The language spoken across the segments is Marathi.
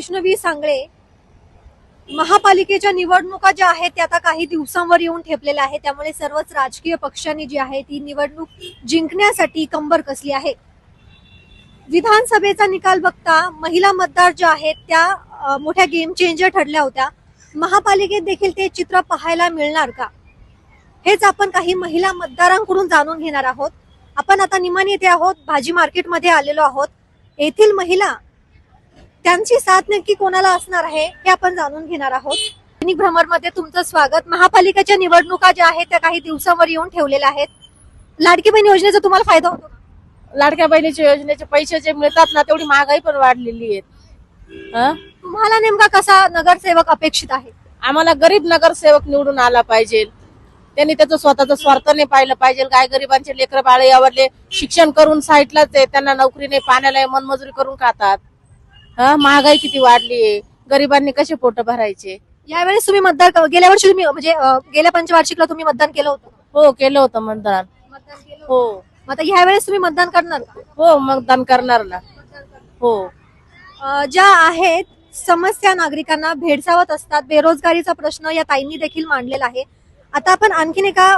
वैष्णवी सांगळे, महापालिकेच्या निवडणुका ज्या आहेत त्या आता काही दिवसांवर येऊन ठेपलेल्या आहेत, त्यामुळे सर्वच राजकीय पक्षांनी जी आहे ती निवडणूक जिंकण्यासाठी कंबर कसली आहे. विधानसभेचा निकाल बघता महिला मतदार ज्या आहेत त्या मोठ्या गेम चेंजर ठरल्या होत्या. महापालिकेत देखील ते चित्र पाहायला मिळणार का, हेच आपण काही महिला मतदारांकडून जाणून घेणार आहोत. आपण आता निमाणी येथे आहोत, भाजी मार्केटमध्ये आलेलो आहोत. येथील महिला त्यांची साथ नक्की कोणाला असणार आहे हे आपण जाणून घेणार आहोत. दैनिक भ्रमरमध्ये तुमचं स्वागत. महापालिकेच्या निवडणुका ज्या आहेत त्या काही दिवसांवर येऊन ठेवलेल्या आहेत. लाडकी बहीण योजनेचा तुम्हाला फायदा होतो का? लाडक्या बहिणीच्या योजनेचे पैसे जे मिळतात ना, तेवढी महागाई पण वाढलेली आहे. तुम्हाला नेमका कसा नगरसेवक अपेक्षित आहे? आम्हाला गरीब नगरसेवक निवडून आला पाहिजे. त्यांनी त्याचं स्वतःचं स्वार्थ नाही पाहिलं पाहिजे. काय गरिबांचे लेकर बाळे आवडले, शिक्षण करून साईटलाच आहे, त्यांना नोकरी नाही, पाण्याला मनमजुरी करून खातात. महागाई किती वाढली आहे, गरिबांनी कसे पोट भरायचे. यावेळेस तुम्ही मतदान गेल्या वर्षी तुम्ही म्हणजे गेल्या पंचवार्षिकला तुम्ही मतदान केलं होतं? हो, केलं होतं मतदान. हो. आता ह्या वेळेस तुम्ही मतदान करणार का? हो, मतदान करणार ना. हो. ज्या आहेत समस्या नागरिकांना भेडसावत असतात, बेरोजगारीचा प्रश्न या ताईंनी देखील मांडलेला आहे. आता आपण आणखीन एका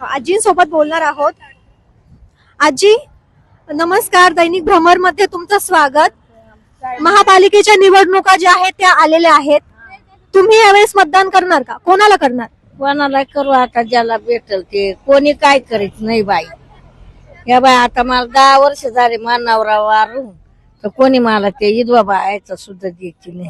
आजींसोबत बोलणार आहोत. आजी नमस्कार, दैनिक भ्रमर मध्ये तुमचं स्वागत. महापालिकेच्या निवडणुका ज्या आहेत त्या आलेल्या आहेत, तुम्ही यावेळेस मतदान करणार का? कोणाला करणार? कोणाला करू आता, ज्याला भेटल ते. कोणी काय करीत नाही बाई. या बाई आता मला 10 वर्ष झाले मानावरा वारून, तर कोणी मला ते विधवा बायाचं सुद्धा द्यायची नाही.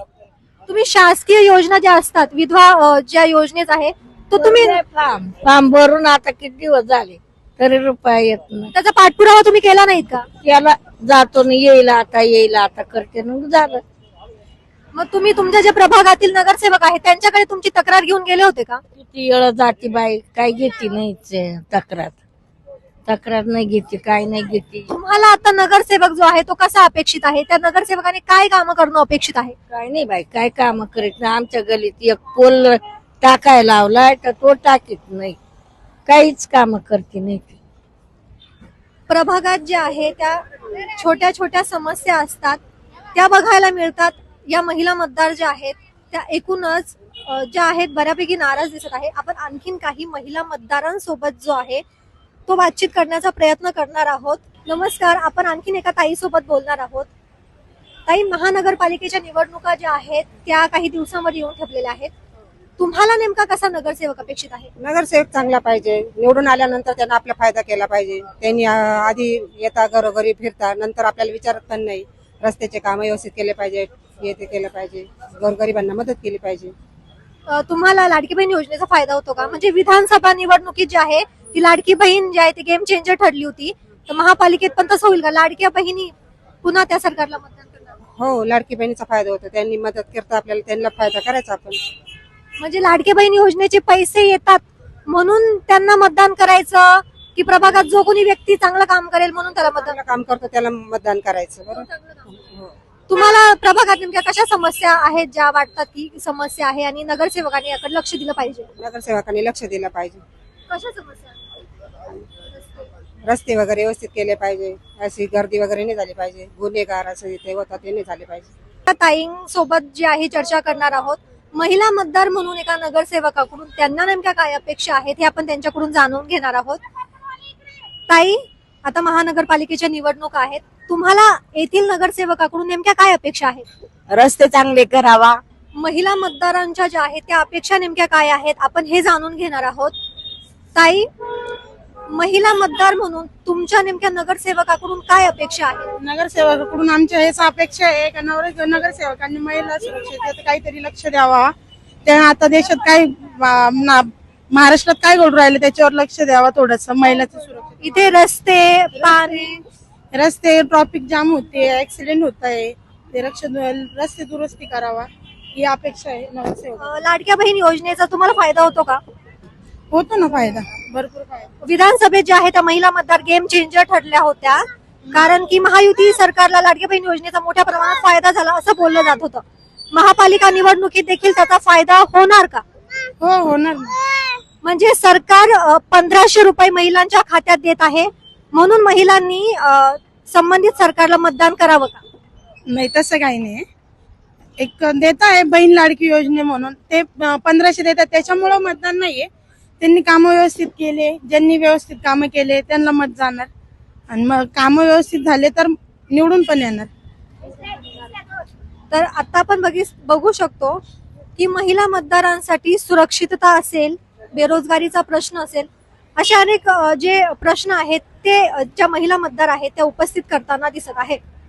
तुम्ही शासकीय योजना ज्या असतात, विधवा ज्या योजनेत आहे तो तुम्ही फॉर्म भरून आता किती दिवस झाले तरी रुपया येत नाही. त्याचा पाठपुरावा तुम्ही केला नाहीत का? याला जातो ना, येईल आता करते ना, झालं. मग तुम्ही तुमच्या जे प्रभागातील नगरसेवक आहेत त्यांच्याकडे तुमची तक्रार घेऊन गेले होते का? किती वेळ जाती बाई, काय घेते नाही तक्रार नाही घेते, काय नाही घेते. तुम्हाला आता नगरसेवक जो आहे तो कसा अपेक्षित आहे? त्या नगरसेवकाने काय कामं करणं अपेक्षित आहे? काय नाही बाई, काय काम करीत नाही. आमच्या गलीत एक पोल टाकायला लावलाय तर तो टाकीत नाही, काहीच काम करते नाही. प्रभागात ज्या आहे त्या छोट्या छोट्या समस्या असतात त्या बघायला मिळतात. या महिला मतदार ज्या आहेत त्या एकूणच ज्या आहेत बऱ्यापैकी नाराज दिसत आहे. आपण आणखीन काही महिला मतदारांसोबत जो आहे तो बातचीत करण्याचा प्रयत्न करणार आहोत. नमस्कार, आपण आणखीन एका ताई सोबत बोलणार आहोत. ताई, महानगरपालिकेच्या निवडणुका ज्या आहेत त्या काही दिवसांवर येऊन ठेपलेल्या आहेत. तुम्हाला नेमका कसा नगरसेवक अपेक्षित आहे? नगरसेवक चांगला पाहिजे. निवडून आल्यानंतर त्यांना आपला फायदा केला पाहिजे. त्यांनी आधी येता घरोघरी फिरता, नंतर आपल्याला विचारत पण नाही. रस्त्याचे काम व्यवस्थित केले पाहिजे, हे ते केलं पाहिजे, गोरगरिबांना मदत केली पाहिजे. तुम्हाला लाडकी बहीण योजनेचा फायदा होतो का? म्हणजे विधानसभा निवडणुकीत जी आहे ती लाडकी बहीण जी आहे ती गेम चेंजर ठरली होती, तर महापालिकेत पण तसं होईल का? लाडक्या बहिणी पुन्हा त्या सरकारला मतदान करणार? हो, लाडकी बहिणीचा फायदा होतो. त्यांनी मदत करता आपल्याला, त्यांना फायदा करायचा आपण. म्हणजे लाडकी बहीण योजनेचे पैसे येतात म्हणून त्यांना मतदान करायचं, की प्रभागात जो कोणी व्यक्ती चांगलं काम करेल म्हणून त्याला मतदान? चांगलं काम करतो त्याला मतदान करायचं. बरोबर. तुम्हाला प्रभागात नेमक्या कशा समस्या आहेत ज्या वाटतात की समस्या आहे आणि नगरसेवकांनी याकडे लक्ष दिलं पाहिजे? नगरसेवकांनी लक्ष दिलं पाहिजे. कशा समस्या? रस्ते वगैरे व्यवस्थित केले पाहिजे, अशी गर्दी वगैरे नाही झाली पाहिजे, गुन्हेगार असं इथे होतात ते नाही झाले पाहिजे. ताईंसोबत जी आहे चर्चा करणार आहोत. महिला मतदार म्हणून एका नगरसेवकाकडून त्यांना नेमक्या काय अपेक्षा आहेत हे आपण त्यांच्याकडून जाणून घेणार आहोत. ताई, आता महानगरपालिकेच्या निवडणुका आहेत, तुम्हाला येथील नगरसेवकाकडून नेमक्या काय अपेक्षा आहेत? रस्ते चांगले करावा. महिला मतदारांच्या ज्या आहेत त्या अपेक्षा नेमक्या काय आहेत आपण हे जाणून घेणार आहोत. ताई, महिला मतदार म्हणून तुमच्या नेमक्या नगरसेवकाकडून काय अपेक्षा आहे? नगरसेवकाकडून आमच्या हेच अपेक्षा आहे का नगरसेवकांनी महिला सुरक्षेत काहीतरी लक्ष द्यावा. त्या आता देशात काय महाराष्ट्रात काय घडून राहिले त्याच्यावर लक्ष द्यावा थोडस. महिलाचं सुरक्षा, इथे रस्ते, पाणी, रस्ते, ट्रॉफिक जाम होते, ऍक्सिडेंट होत आहे, ते रस्ते दुरुस्ती करावा ही अपेक्षा आहे नगरसेवक. लाडक्या बहीण योजनेचा तुम्हाला फायदा होतो का? होतो ना फायदा, भरपूर फायदा. विधानसभेत ज्या आहेत त्या महिला मतदार गेम चेंजर ठरल्या होत्या, कारण की महायुती सरकारला लाडक्या बहीण योजनेचा मोठ्या प्रमाणात फायदा झाला असं बोललं जात होतं. महापालिका निवडणुकीत देखील त्याचा फायदा होणार का? हो, होणार. म्हणजे सरकार 1500 रुपये महिलांच्या खात्यात देत आहे म्हणून महिलांनी संबंधित सरकारला मतदान करावं का? नाही, तसं काही नाही. एक देत आहे बहीण लाडकी योजने म्हणून, ते 1500 देतात, त्याच्यामुळं मतदान नाहीये. त्यांनी कामं व्यवस्थित केले, ज्यांनी व्यवस्थित कामं केले त्यांना मत जाणार, आणि मग कामं व्यवस्थित झाले तर निवडून पण येणार. तर आता आपण बघू शकतो की महिला मतदारांसाठी सुरक्षितता असेल, बेरोजगारीचा प्रश्न असेल, असे अनेक जे प्रश्न आहेत ते ज्या महिला मतदार आहेत त्या उपस्थित करताना दिसत आहे.